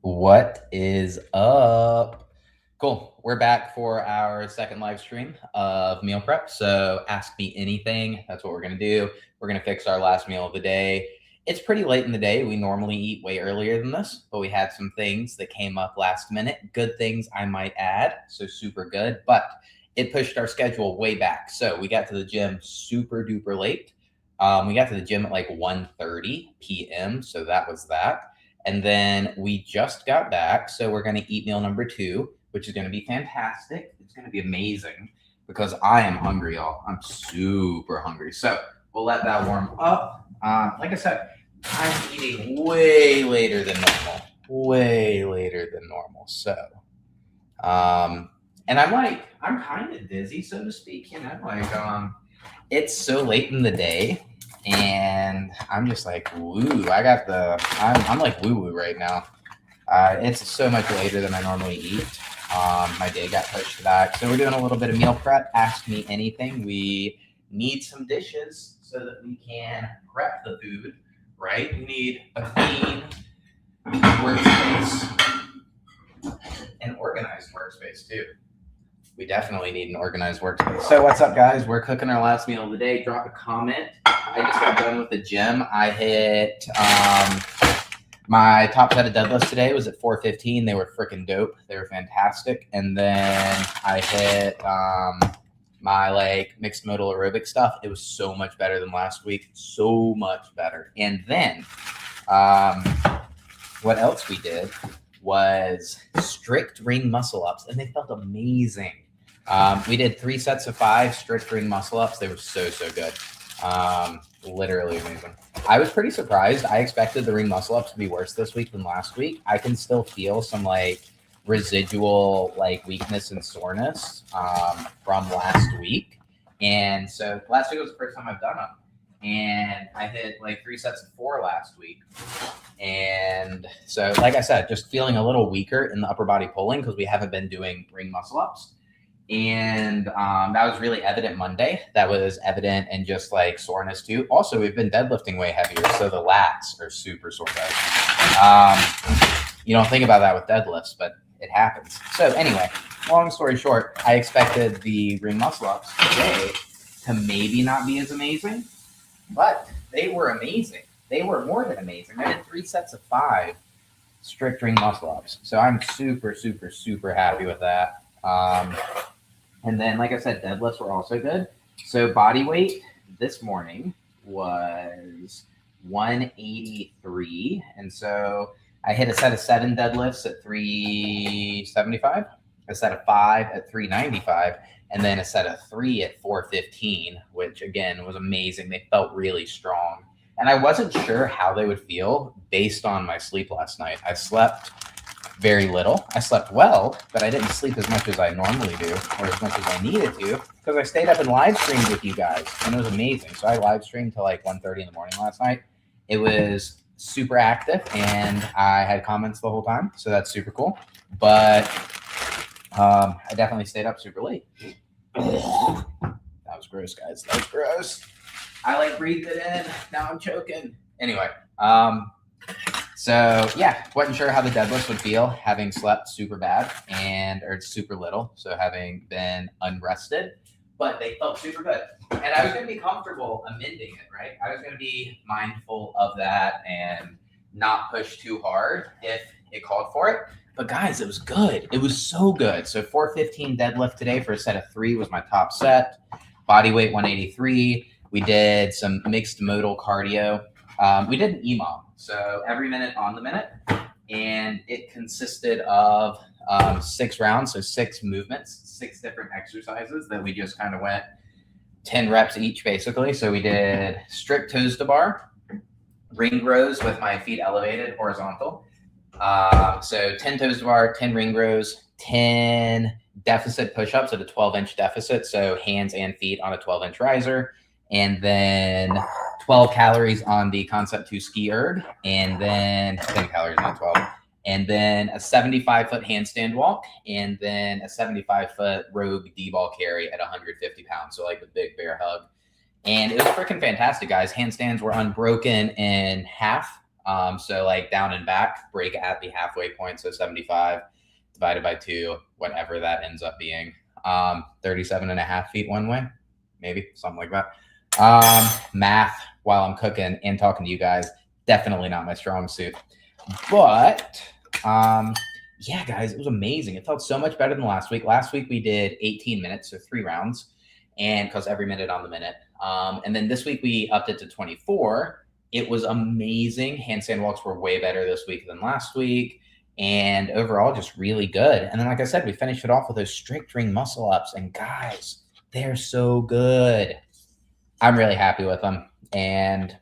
What is up? Cool. We're back for our second live stream of meal prep. So ask me anything. That's what we're going to do. We're going to fix our last meal of the day. It's pretty late in the day. We normally eat way earlier than this, but we had some things that came up last minute. Good things, I might add. So super good. But it pushed our schedule way back. So we got to the gym super duper late. We got to the gym at like 1:30 p.m. So that was that. And then we just got back. So we're going to eat meal number 2, which is going to be fantastic. It's going to be amazing because I am hungry, y'all. I'm super hungry. So we'll let that warm up. Like I said, I'm eating way later than normal. Way later than normal. So, and I'm kind of dizzy, so to speak. It's so late in the day and I'm just like, woo, I'm like woo woo right now. It's so much later than I normally eat. My day got pushed back. So we're doing a little bit of meal prep. Ask me anything. We need some dishes so that we can prep the food, right? We need a clean workspace, an organized workspace too. We definitely need an organized workspace. So what's up, guys? We're cooking our last meal of the day. Drop a comment. I just got done with the gym. I hit my top set of deadlifts today was at 415. They were freaking dope. They were fantastic. And then I hit my like mixed modal aerobic stuff. It was so much better than last week. So much better. And then what else we did was strict ring muscle ups, and they felt amazing. We did 3 sets of 5 strict ring muscle ups. They were so good. Literally amazing. I was pretty surprised. I expected the ring muscle ups to be worse this week than last week. I can still feel some like residual like weakness and soreness from last week. And so last week was the first time I've done them. And I hit like 3 sets of 4 last week. And so, like I said, just feeling a little weaker in the upper body pulling because we haven't been doing ring muscle ups. And that was really evident Monday. That was evident in just like soreness too. Also, we've been deadlifting way heavier, so the lats are super sore. You don't think about that with deadlifts, but it happens. So anyway, long story short, I expected the ring muscle ups today to maybe not be as amazing, but they were amazing. They were more than amazing. I did 3 sets of 5 strict ring muscle ups. So I'm super happy with that. And then, like I said, deadlifts were also good. So body weight this morning was 183. And so I hit a set of 7 deadlifts at 375, a set of 5 at 395, and then a set of 3 at 415, which again was amazing. They felt really strong. And I wasn't sure how they would feel based on my sleep last night. I slept very little. I slept well, but I didn't sleep as much as I normally do or as much as I needed to because I stayed up and live streamed with you guys, and it was amazing. So I live streamed till like 1:30 in the morning last night. It was super active, and I had comments the whole time, so that's super cool. But I definitely stayed up super late. That was gross, guys. That was gross. I like breathed it in. Now I'm choking. Anyway, so yeah, wasn't sure how the deadlifts would feel having slept super bad or super little. So having been unrested, but they felt super good. And I was going to be comfortable amending it, right? I was going to be mindful of that and not push too hard if it called for it. But guys, it was good. It was so good. So 415 deadlift today for a set of 3 was my top set. Body weight 183. We did some mixed modal cardio. We did an EMOM, so every minute on the minute, and it consisted of 6 rounds, so 6 movements, 6 different exercises that we just kind of went 10 reps each, basically. So we did strict toes to bar, ring rows with my feet elevated, horizontal. So 10 toes to bar, 10 ring rows, 10 deficit push-ups at a 12-inch deficit, so hands and feet on a 12-inch riser, and then 12 calories on the Concept 2 ski erg, and then 10 calories on 12, and then a 75-foot handstand walk, and then a 75-foot rogue D-ball carry at 150 pounds, so like the big bear hug. And it was freaking fantastic, guys. Handstands were unbroken in half So like down and back, break at the halfway point. So 75 divided by 2, whatever that ends up being. 37.5 feet one way, maybe something like that. Math while I'm cooking and talking to you guys, definitely not my strong suit. But yeah, guys, it was amazing. It felt so much better than last week. Last week we did 18 minutes, so 3 rounds, and because every minute on the minute. And then this week we upped it to 24. It was amazing. Handstand walks were way better this week than last week. And overall, just really good. And then, like I said, we finished it off with those strict ring muscle ups. And guys, they're so good. I'm really happy with them. And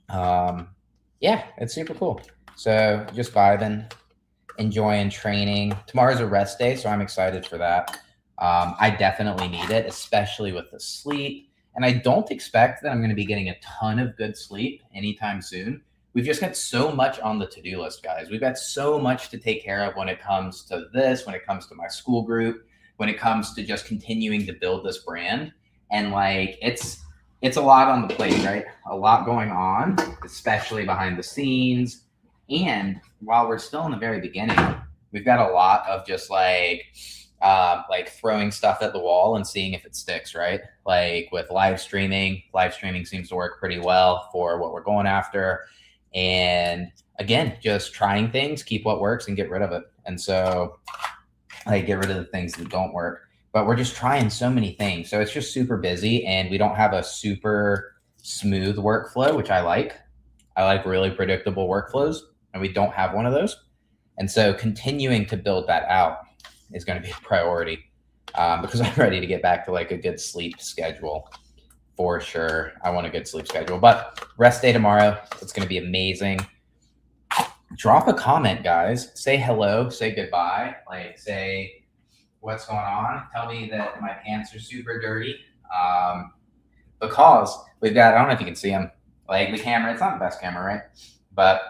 yeah, it's super cool. So just vibing, enjoying training. Tomorrow's a rest day, so I'm excited for that. I definitely need it, especially with the sleep. And I don't expect that I'm going to be getting a ton of good sleep anytime soon. We've just got so much on the to-do list, guys. We've got so much to take care of when it comes to this, when it comes to my school group, when it comes to just continuing to build this brand. And like, it's a lot on the plate, right? A lot going on, especially behind the scenes. And while we're still in the very beginning, we've got a lot of just like throwing stuff at the wall and seeing if it sticks, right? Like with live streaming seems to work pretty well for what we're going after. And again, just trying things, keep what works and get rid of it. And so like get rid of the things that don't work. But we're just trying so many things. So it's just super busy and we don't have a super smooth workflow, which I like. I like really predictable workflows, and we don't have one of those. And so continuing to build that out is going to be a priority because I'm ready to get back to like a good sleep schedule for sure. I want a good sleep schedule, but rest day tomorrow. It's going to be amazing. Drop a comment, guys. Say hello, say goodbye, like say what's going on. Tell me that my pants are super dirty because we've got, I don't know if you can see them, like the camera, it's not the best camera, right? But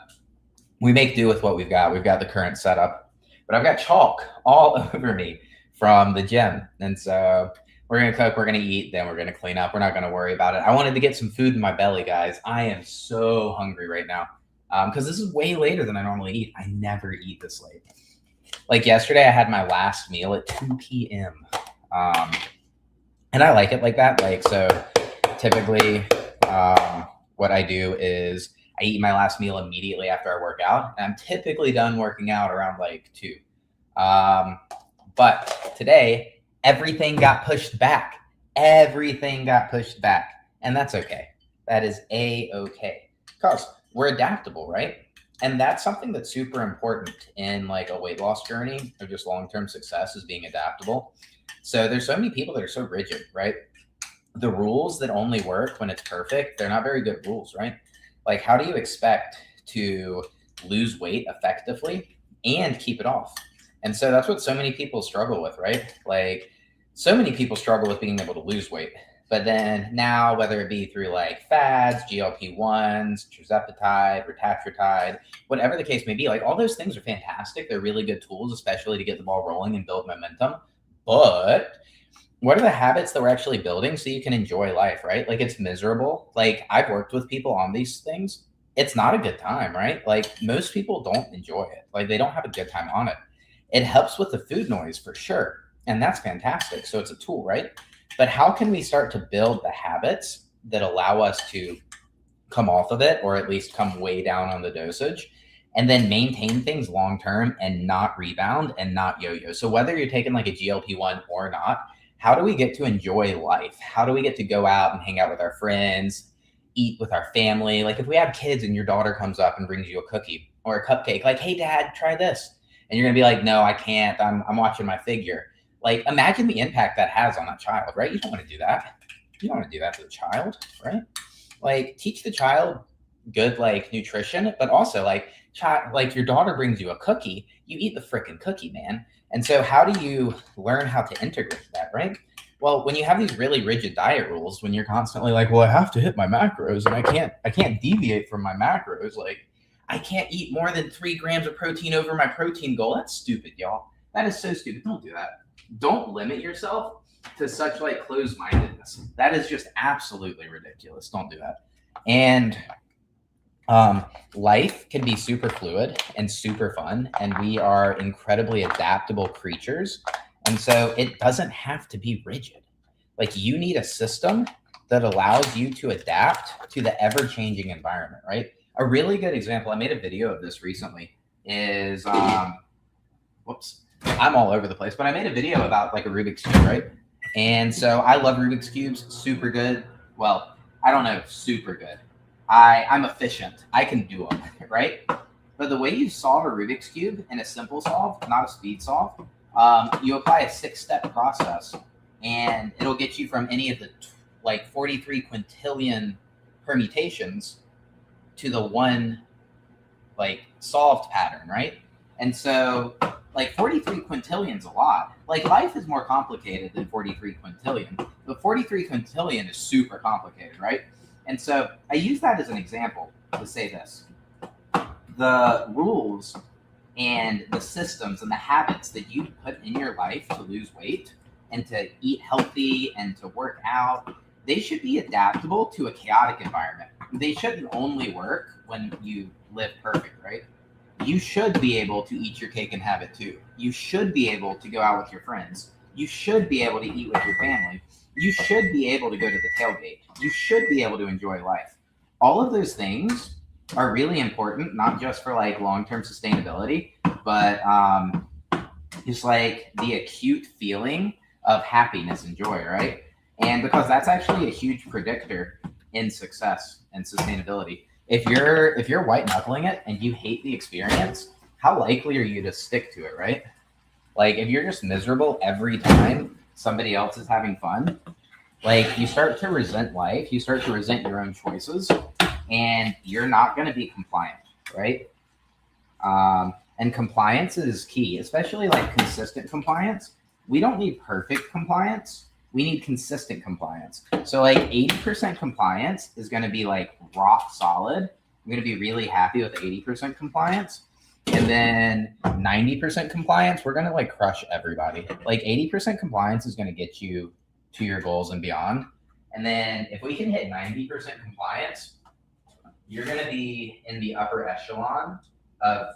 we make do with what we've got. We've got the current setup, but I've got chalk all over me from the gym. And so we're going to cook, we're going to eat, then we're going to clean up. We're not going to worry about it. I wanted to get some food in my belly, guys. I am so hungry right now because this is way later than I normally eat. I never eat this late. Like yesterday, I had my last meal at 2 p.m. And I like it like that. Like, so typically what I do is I eat my last meal immediately after I work out. And I'm typically done working out around like 2. But today, everything got pushed back. Everything got pushed back. And that's okay. That is A-okay. Because we're adaptable, right? And that's something that's super important in like a weight loss journey or just long-term success is being adaptable. So there's so many people that are so rigid, right? The rules that only work when it's perfect, they're not very good rules, right? Like, how do you expect to lose weight effectively and keep it off? And so that's what so many people struggle with, right? Like, so many people struggle with being able to lose weight. But then now, whether it be through like fads, GLP-1s, tirzepatide, retatrutide, whatever the case may be, like all those things are fantastic. They're really good tools, especially to get the ball rolling and build momentum. But what are the habits that we're actually building so you can enjoy life, right? Like it's miserable. Like I've worked with people on these things. It's not a good time, right? Like most people don't enjoy it. Like they don't have a good time on it. It helps with the food noise for sure. And that's fantastic. So it's a tool, right? But how can we start to build the habits that allow us to come off of it or at least come way down on the dosage and then maintain things long-term and not rebound and not yo-yo? So whether you're taking like a GLP-1 or not, how do we get to enjoy life? How do we get to go out and hang out with our friends, eat with our family? Like if we have kids and your daughter comes up and brings you a cookie or a cupcake, like, hey dad, try this. And you're gonna be like, no, I can't. I'm watching my figure. Like imagine the impact that has on that child, right? You don't want to do that. You don't want to do that to the child, right? Like teach the child good like nutrition, but also like like your daughter brings you a cookie, you eat the freaking cookie, man. And so how do you learn how to integrate that, right? Well, when you have these really rigid diet rules, when you're constantly like, well, I have to hit my macros and I can't deviate from my macros. Like I can't eat more than 3 grams of protein over my protein goal. That's stupid, y'all. That is so stupid. Don't do that. Don't limit yourself to such like closed-mindedness. That is just absolutely ridiculous. Don't do that. And Life can be super fluid and super fun, and we are incredibly adaptable creatures. And so it doesn't have to be rigid. Like you need a system that allows you to adapt to the ever changing environment, right? A really good example, I made a video of this recently, is whoops, I'm all over the place, but I made a video about like a Rubik's Cube, right? And so I love Rubik's Cubes, super good. Well, I don't know, super good. I'm efficient. I can do them, right? But the way you solve a Rubik's Cube in a simple solve, not a speed solve, you apply a 6-step process, and it'll get you from any of the like 43 quintillion permutations to the one like solved pattern, right? And so like 43 quintillion is a lot. Like life is more complicated than 43 quintillion, but 43 quintillion is super complicated, right? And so I use that as an example to say this. The rules and the systems and the habits that you put in your life to lose weight and to eat healthy and to work out, they should be adaptable to a chaotic environment. They shouldn't only work when you live perfect, right? You should be able to eat your cake and have it too. You should be able to go out with your friends. You should be able to eat with your family. You should be able to go to the tailgate. You should be able to enjoy life. All of those things are really important, not just for like long-term sustainability, but just like the acute feeling of happiness and joy, right? And because that's actually a huge predictor in success and sustainability. If you're white knuckling it and you hate the experience, how likely are you to stick to it, right? Like if you're just miserable every time somebody else is having fun, like you start to resent life, you start to resent your own choices, and you're not going to be compliant, right? And compliance is key, especially like consistent compliance. We don't need perfect compliance. We need consistent compliance. So like 80% compliance is going to be like rock solid. I'm going to be really happy with 80% compliance. And then 90% compliance, we're going to like crush everybody. Like 80% compliance is going to get you to your goals and beyond. And then if we can hit 90% compliance, you're going to be in the upper echelon of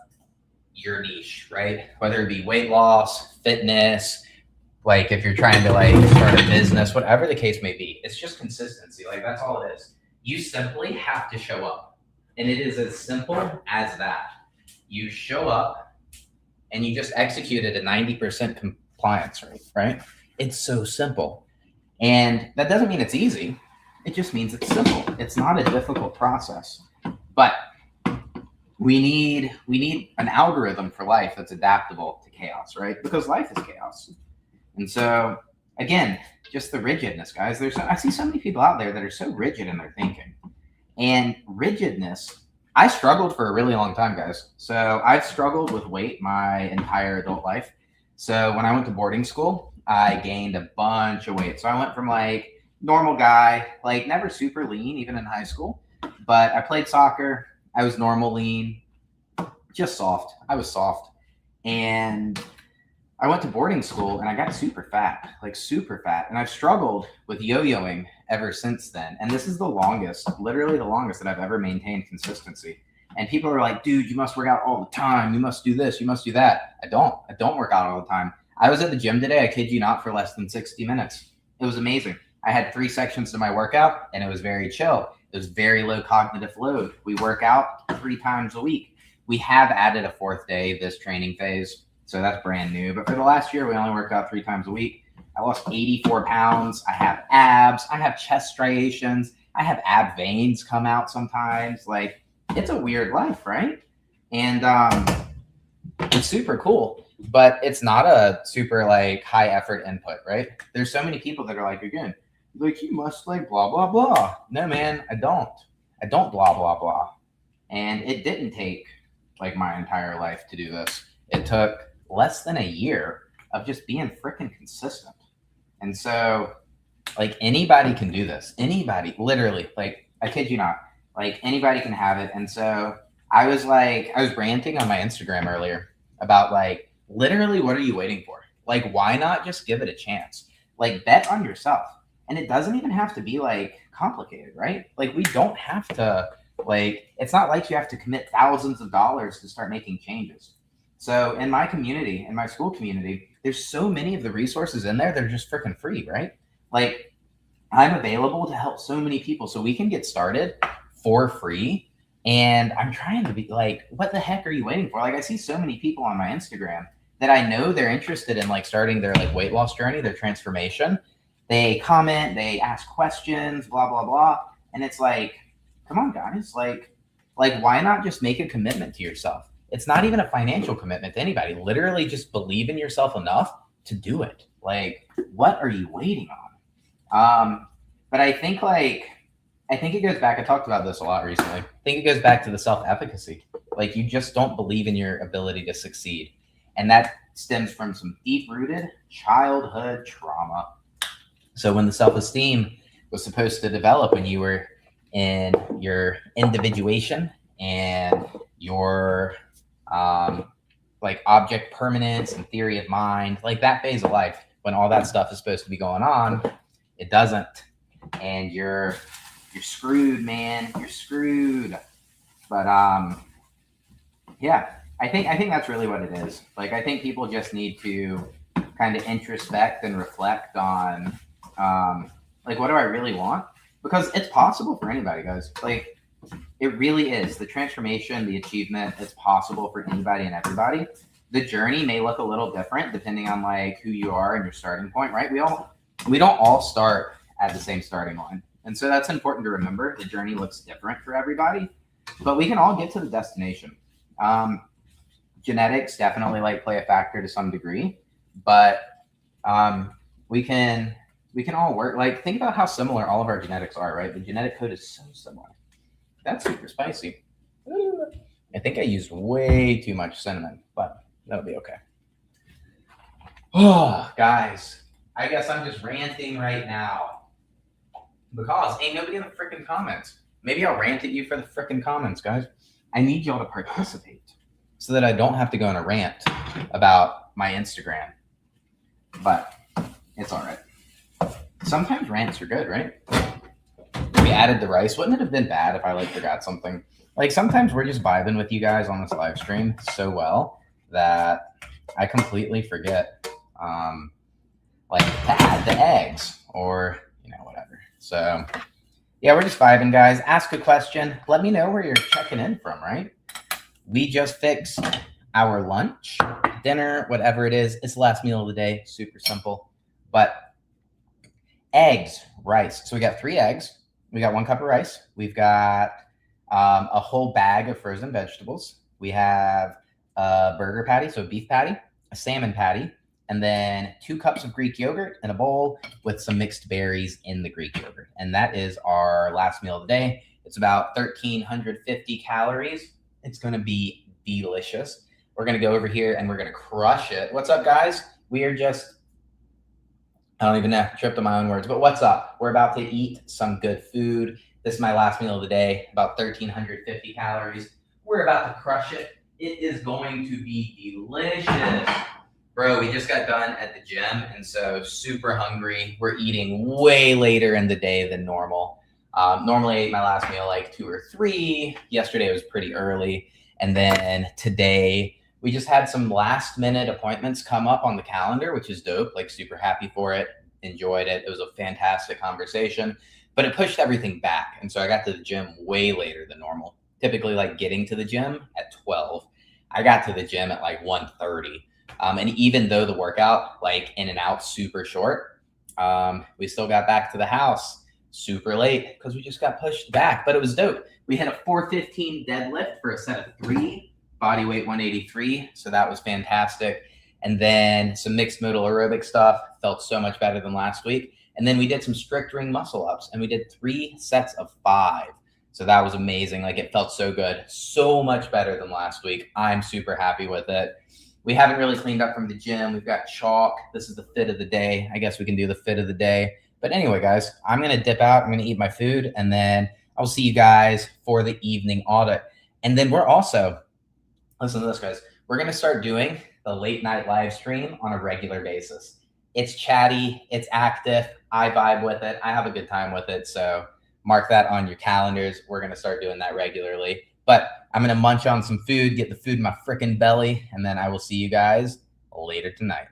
your niche, right? Whether it be weight loss, fitness, like if you're trying to like start a business, whatever the case may be, it's just consistency. Like that's all it is. You simply have to show up. And it is as simple as that. You show up and you just execute at a 90% compliance rate, right? It's so simple. And that doesn't mean it's easy. It just means it's simple. It's not a difficult process. But we need an algorithm for life that's adaptable to chaos, right? Because life is chaos. And so, again, just the rigidness, guys. I see so many people out there that are so rigid in their thinking. And rigidness, I struggled for a really long time, guys. So I've struggled with weight my entire adult life. So when I went to boarding school, I gained a bunch of weight. So I went from like normal guy, like never super lean, even in high school. But I played soccer. I was normal lean, just soft. I was soft. And I went to boarding school and I got super fat, like super fat. And I've struggled with yo-yoing ever since then. And this is the longest, literally the longest that I've ever maintained consistency. And people are like, dude, you must work out all the time. You must do this. You must do that. I don't work out all the time. I was at the gym today. I kid you not, for less than 60 minutes. It was amazing. I had 3 sections to my workout and it was very chill. It was very low cognitive load. We work out 3 times a week. We have added a 4th day this training phase. So that's brand new. But for the last year, we only worked out 3 times a week. I lost 84 pounds. I have abs. I have chest striations. I have ab veins come out sometimes. Like, it's a weird life, right? And it's super cool, but it's not a super like high effort input, right? There's so many people that are like, again, like you must like blah, blah, blah. No, man, I don't blah, blah, blah. And it didn't take like my entire life to do this. It took less than a year of just being freaking consistent. And so like anybody can do this. Anybody, literally, like I kid you not, like anybody can have it. And so I was ranting on my Instagram earlier about like, literally, what are you waiting for? Like, why not just give it a chance? Like bet on yourself. And it doesn't even have to be like complicated, right? Like we don't have to Like, it's not like you have to commit thousands of dollars to start making changes. So in my community, in my school community, there's so many of the resources in there that are just freaking free, right? Like, I'm available to help so many people so we can get started for free. And I'm trying to be like, what the heck are you waiting for? Like, I see so many people on my Instagram that I know they're interested in like starting their like weight loss journey, their transformation. They comment, they ask questions, blah, blah, blah. And it's like, come on, guys. Like why not just make a commitment to yourself? It's not even a financial commitment to anybody. Literally just believe in yourself enough to do it. Like, what are you waiting on? But I think it goes back. I talked about this a lot recently. I think it goes back to the self-efficacy. Like, you just don't believe in your ability to succeed. And that stems from some deep-rooted childhood trauma. So when the self-esteem was supposed to develop when you were in your individuation and your like object permanence and theory of mind, like that phase of life, when all that stuff is supposed to be going on, it doesn't, and you're screwed, man. You're screwed. But yeah, I think that's really what it is. Like, I think people just need to kind of introspect and reflect on like, what do I really want? Because it's possible for anybody, guys. Like, it really is. The transformation, the achievement, it's possible for anybody and everybody. The journey may look a little different depending on like who you are and your starting point, right? We don't all start at the same starting line. And so that's important to remember. The journey looks different for everybody, but we can all get to the destination. Genetics definitely like play a factor to some degree, but we can all work. Like, think about how similar all of our genetics are, right? The genetic code is so similar. That's super spicy. I think I used way too much cinnamon, but that'll be okay. Oh, guys, I guess I'm just ranting right now because ain't nobody in the freaking comments. Maybe I'll rant at you for the freaking comments, guys. I need y'all to participate so that I don't have to go on a rant about my Instagram. But it's all right. Sometimes rants are good, right? We added the rice. Wouldn't it have been bad if I like forgot something? Like, sometimes we're just vibing with you guys on this live stream so well that I completely forget like to add the eggs or, whatever. So yeah, we're just vibing, guys. Ask a question. Let me know where you're checking in from, right? We just fixed our lunch, dinner, whatever it is. It's the last meal of the day. Super simple. But eggs, rice. So we got 3 eggs. We got 1 cup of rice. We've got a whole bag of frozen vegetables. We have a burger patty, so a beef patty, a salmon patty, and then 2 cups of Greek yogurt in a bowl with some mixed berries in the Greek yogurt. And that is our last meal of the day. It's about 1,350 calories. It's going to be delicious. We're going to go over here and we're going to crush it. What's up, guys? We are just, I don't even know, tripped on my own words, but what's up? We're about to eat some good food. This is my last meal of the day, about 1,350 calories. We're about to crush it. It is going to be delicious. Bro, we just got done at the gym, and so super hungry. We're eating way later in the day than normal. Normally I ate my last meal like 2 or 3. Yesterday was pretty early. And then today we just had some last minute appointments come up on the calendar, which is dope. Like, super happy for it. Enjoyed it. It was a fantastic conversation, but it pushed everything back. And so I got to the gym way later than normal. Typically, like, getting to the gym at 12. I got to the gym at like 1:30. And even though the workout, like, in and out, super short, we still got back to the house super late because we just got pushed back. But it was dope. We had a 415 deadlift for a set of 3, body weight 183. So that was fantastic. And then some mixed modal aerobic stuff. Felt so much better than last week. And then we did some strict ring muscle ups, and we did 3 sets of 5. So that was amazing. Like, it felt so good. So much better than last week. I'm super happy with it. We haven't really cleaned up from the gym. We've got chalk. This is the fit of the day. I guess we can do the fit of the day. But anyway, guys, I'm going to dip out. I'm going to eat my food, and then I'll see you guys for the evening audit. And then we're also, listen to this, guys. We're going to start doing the late night live stream on a regular basis. It's chatty. It's active. I vibe with it. I have a good time with it. So mark that on your calendars. We're going to start doing that regularly. But I'm going to munch on some food, get the food in my frickin' belly, and then I will see you guys later tonight.